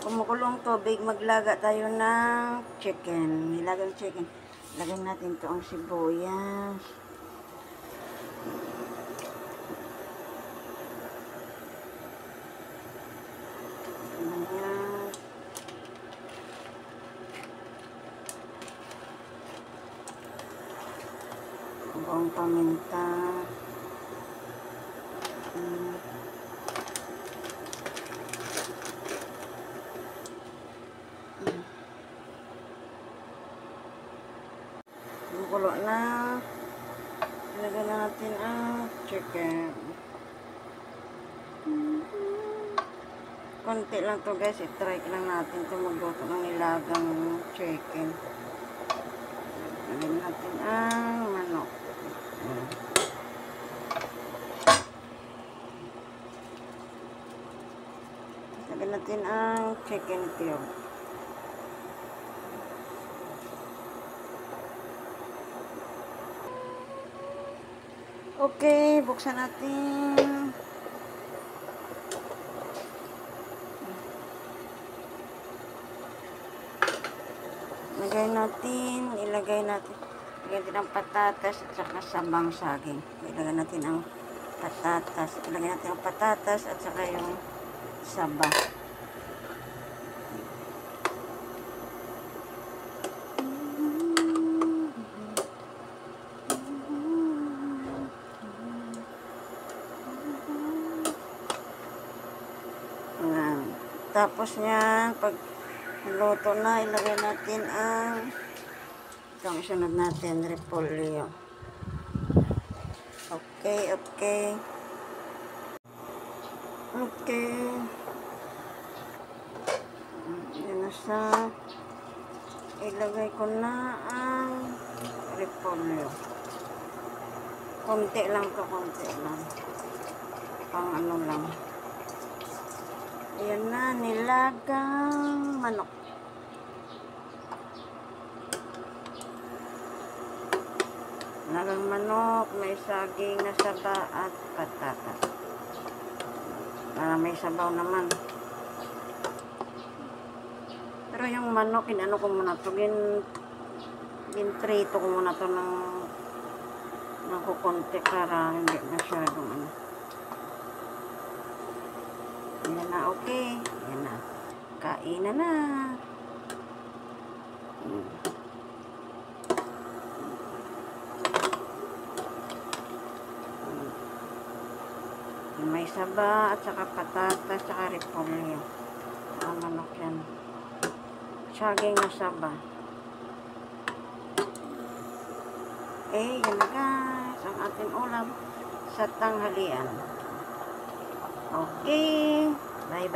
kumukulong tubig, maglaga tayo ng chicken. Nilagang chicken. Lagyan natin ito ang sibuyas. Buong paminta. Kulo na. Ilagay na natin ang chicken. Konti lang to guys. I-try lang natin ito magluto ng nilagang chicken. Ilagay natin ang manok. Ilagay natin ang chicken cube. Okay, buksan natin. Ilagay natin ang patatas at saka sabang saging. Ilagay natin ang patatas at saka yung saba. Tapos niyan, pag luto na, ilagay natin ang itong isunod natin, repolyo. Okay. Yan na siya. Ilagay ko na ang repolyo. Konti lang. Pang ano lang. Ayan na, nilagang manok. Nilagang manok, may saging na saba at patatas. Para may sabaw naman. Pero yung manok, inano ko muna ito. Gintrito ko muna ito ng kukunti para hindi masyadong ano. Yan na, okay. Yan na. Kainan na. May saba at saka patatas at saka repolyo. Manok yan. Saging na saba. Okay, yan na guys. Ang ating ulam sa tanghalian. Okay. Bye.